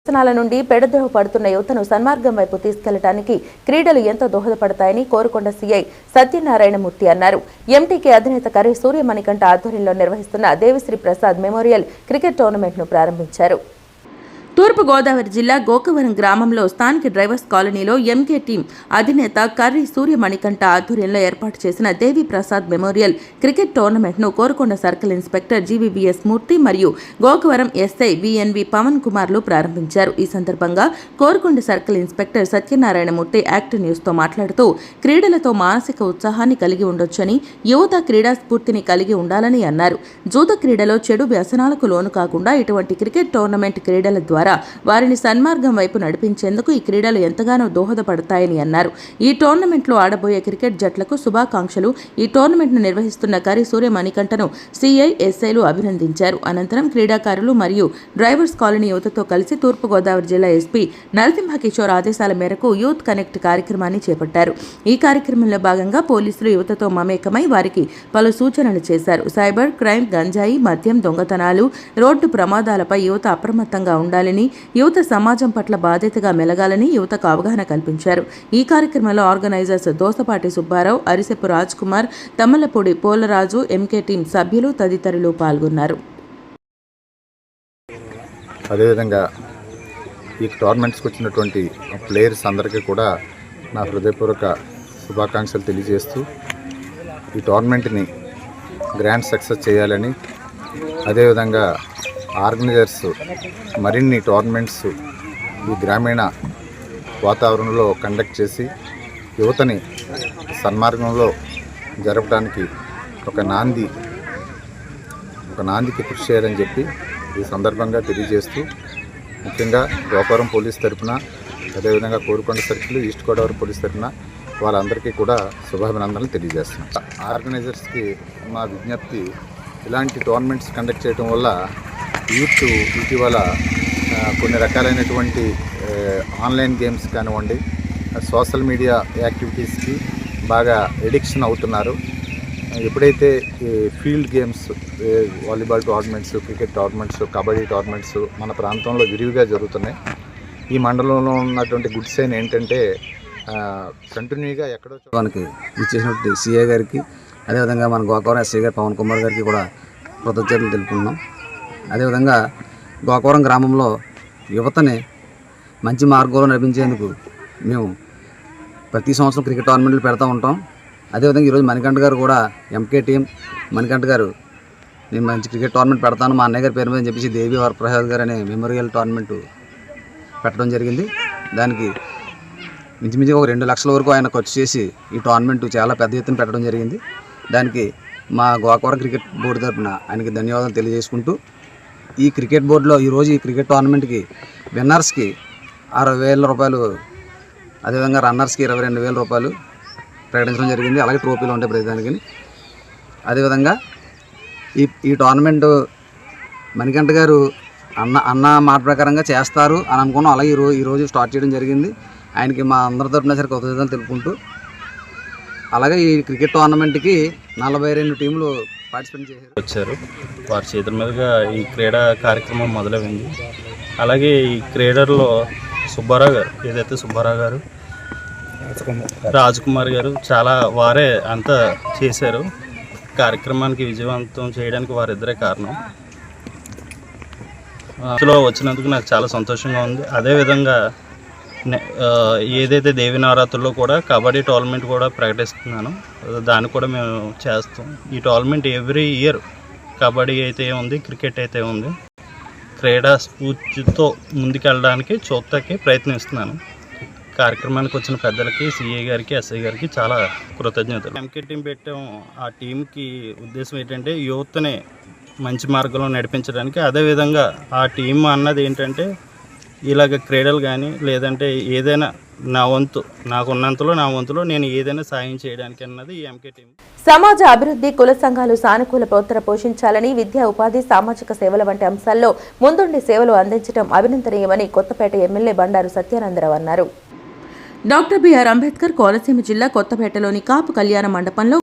వ్యసనాల నుండి పెడద్రోవ పడుతున్న యువతను సన్మార్గం వైపు తీసుకెళ్లడానికి క్రీడలు ఎంతో దోహదపడతాయని కోరుకొండ సీఐ సత్యనారాయణమూర్తి అన్నారు. ఎంటీకే అధినేత కర్రి సూర్యమణికంఠ ఆధ్వర్యంలో నిర్వహిస్తున్న దేవిశ్రీ ప్రసాద్ మెమోరియల్ క్రికెట్ టోర్నమెంట్ను ప్రారంభించారు. తూర్పు గోదావరి జిల్లా గోకవరం గ్రామంలో స్థానిక డ్రైవర్స్ కాలనీలో ఎంకే టీం అధినేత కర్రి సూర్యమణికంఠ ఆధ్వర్యంలో ఏర్పాటు చేసిన దేవి ప్రసాద్ మెమోరియల్ క్రికెట్ టోర్నమెంట్ను Korukonda circle inspector GVBS Murthy మరియు గోకవరం ఎస్ఐ విఎన్వి పవన్ కుమార్లు ప్రారంభించారు. ఈ సందర్భంగా Korukonda circle inspector Satyanarayanamurthy active న్యూస్తో మాట్లాడుతూ క్రీడలతో మానసిక ఉత్సాహాన్ని కలిగి ఉండొచ్చని, యువత క్రీడా స్ఫూర్తిని కలిగి ఉండాలని అన్నారు. జూద క్రీడలో చెడు వ్యసనాలకు లోను కాకుండా ఇటువంటి క్రికెట్ టోర్నమెంట్ క్రీడల ద్వారా వారిని సన్మార్గం వైపు నడిపించేందుకు ఈ క్రీడలు ఎంతగానో దోహదపడతాయని అన్నారు. ఈ టోర్నమెంట్లో ఆడబోయే క్రికెట్ జట్లకు శుభాకాంక్షలు. ఈ టోర్నమెంట్ను నిర్వహిస్తున్న కర్రి సూర్యమణికంఠను సీఐ, ఎస్ఐలు అభినందించారు. అనంతరం క్రీడాకారులు మరియు డ్రైవర్స్ కాలనీ యువతతో కలిసి తూర్పుగోదావరి జిల్లా ఎస్పీ నరసింహ కిషోర్ ఆదేశాల మేరకు యూత్ కనెక్ట్ కార్యక్రమాన్ని చేపట్టారు. ఈ కార్యక్రమంలో భాగంగా పోలీసులు యువతతో మమేకమై వారికి పలు సూచనలు చేశారు. సైబర్ క్రైమ్, గంజాయి, మద్యం, దొంగతనాలు, రోడ్డు ప్రమాదాలపై యువత అప్రమత్తంగా ఉండాలని, యువత సమాజం పట్ల బాధ్యతగా మెలగాలని యువతకు అవగాహన కల్పించారు. ఈ కార్యక్రమంలో organisers Dosapati Subbarao, Ariseppu Raj Kumar, Tammalapudi Polaraju, MK team సభ్యులు తదితరులు పాల్గొన్నారు. అదేవిధంగా ఈ టోర్నమెంట్స్కి వచ్చినటువంటి ప్లేయర్స్ అందరికీ కూడా నా హృదయపూర్వక శుభాకాంక్షలు తెలియజేస్తూ ఈ టోర్నమెంట్ని గ్రాండ్ సక్సెస్ చేయాలని, అదేవిధంగా ఆర్గనైజర్స్ మరిన్ని టోర్నమెంట్స్ ఈ గ్రామీణ వాతావరణంలో కండక్ట్ చేసి యువతని సన్మార్గంలో జరపడానికి ఒక నాందికి కృషి చేయాలని చెప్పి ఈ సందర్భంగా తెలియజేస్తూ, ముఖ్యంగా గోకవరం పోలీస్ తరఫున, అదేవిధంగా Korukonda circle, east Godavari police తరఫున వాళ్ళందరికీ కూడా శుభాభినందనలు తెలియజేస్తున్నాం. ఆర్గనైజర్స్కి మా విజ్ఞప్తి, ఇలాంటి టోర్నమెంట్స్ కండక్ట్ చేయడం వల్ల యూత్ ఇటీవల కొన్ని రకాలైనటువంటి ఆన్లైన్ గేమ్స్ కానివ్వండి, సోషల్ మీడియా యాక్టివిటీస్కి బాగా ఎడిక్షన్ అవుతున్నారు. ఎప్పుడైతే field games, volleyball tournaments, cricket tournaments, kabaddi tournaments మన ప్రాంతంలో విరివిగా జరుగుతున్నాయి. ఈ మండలంలో ఉన్నటువంటి గుడ్ సైన్ ఏంటంటే కంటిన్యూగా ఎక్కడో మనకి ఇచ్చేసినట్టు సిఐ గారికి, అదేవిధంగా మన గోకవరం ఎస్ఐ గారు పవన్ కుమార్ గారికి కూడా కృతజ్ఞతలు తెలుపుకున్నాం. అదేవిధంగా గోకవరం గ్రామంలో యువతని మంచి మార్గంలో నడిపించేందుకు మేము ప్రతి సంవత్సరం క్రికెట్ టోర్నమెంట్లు పెడతా ఉంటాం. అదేవిధంగా ఈరోజు మణికంఠ గారు కూడా, ఎంకే టీం మణికంఠ గారు, నేను మంచి క్రికెట్ టోర్నమెంట్ పెడతాను మా అన్నయ్య గారి పేరు మీద చెప్పేసి దేవి వరప్రసాద్ గారు అనే మెమోరియల్ టోర్నమెంట్ పెట్టడం జరిగింది. దానికి మించుమించుగా 2 లక్షల వరకు ఆయన ఖర్చు చేసి ఈ టోర్నమెంట్ చాలా పెద్ద ఎత్తున పెట్టడం జరిగింది. దానికి మా గోకవరం క్రికెట్ బోర్డు తరఫున ఆయనకి ధన్యవాదాలు తెలియజేసుకుంటూ, ఈ క్రికెట్ బోర్డులో ఈరోజు ఈ క్రికెట్ టోర్నమెంట్కి విన్నర్స్కి 60,000 రూపాయలు, అదేవిధంగా రన్నర్స్కి 22,000 రూపాయలు ప్రకటించడం జరిగింది. అలాగే ట్రోఫీలు ఉంటాయి ప్రతిదానికి. అదేవిధంగా ఈ టోర్నమెంట్ మణికంఠ గారు అన్న మాట ప్రకారంగా చేస్తారు అని అనుకున్నాం. అలాగే ఈరోజు స్టార్ట్ చేయడం జరిగింది. ఆయనకి మా అందరి తరఫున సరే కృతజ్ఞతలు తెలుపుకుంటూ, అలాగే ఈ క్రికెట్ టోర్నమెంట్కి 42 టీంలు పార్టిసిపేట్ వచ్చారు. వారి చేతుల మీదుగా ఈ క్రీడా కార్యక్రమం మొదలైంది. అలాగే ఈ క్రీడల్లో సుబ్బారావు గారు, ఏదైతే సుబ్బారావు గారు, రాజ్ కుమార్ గారు చాలా వారే అంతా చేశారు. కార్యక్రమానికి విజయవంతం చేయడానికి వారిద్దరే కారణం. అందులో వచ్చినందుకు నాకు చాలా సంతోషంగా ఉంది. అదేవిధంగా ఏదైతే దేవి నవరాత్రుల్లో కూడా కబడ్డీ టోర్నమెంట్ కూడా ప్రకటిస్తున్నాను, దాన్ని కూడా మేము చేస్తాం. ఈ టోర్నమెంట్ ఎవ్రీ ఇయర్ కబడ్డీ అయితే ఉంది, క్రికెట్ అయితే ఉంది. క్రీడా స్ఫూర్తితో ముందుకెళ్ళడానికి చూడటానికి ప్రయత్నిస్తున్నాను. కార్యక్రమానికి వచ్చిన పెద్దలకి, సిఐ గారికి, ఎస్ఐ గారికి చాలా కృతజ్ఞతలు. ఎంకే టీం పెట్టాం. ఆ టీంకి ఉద్దేశం ఏంటంటే యువతని మంచి మార్గంలో నడిపించడానికి. అదేవిధంగా ఆ టీం అన్నది ఏంటంటే ఇలాగ క్రీడలు కానీ లేదంటే ఏదైనా నా వంతులో నేను ఏదైనా సాయం చేయడానికి అన్నది ఈ ఎంకే టీం. సమాజ అభివృద్ధి, కుల సంఘాలు సానుకూల పాత్ర పోషించాలని, విద్యా, ఉపాధి, సామాజిక సేవల వంటి అంశాల్లో ముందుండి సేవలు అందించడం అభినందనీయమని కొత్తపేట ఎమ్మెల్యే బండారు సత్యానందరావు అన్నారు. డాక్టర్ బిఆర్ అంబేద్కర్ కోనసీమ జిల్లా కొత్తపేటలోని కాపు కళ్యాణ మండపంలో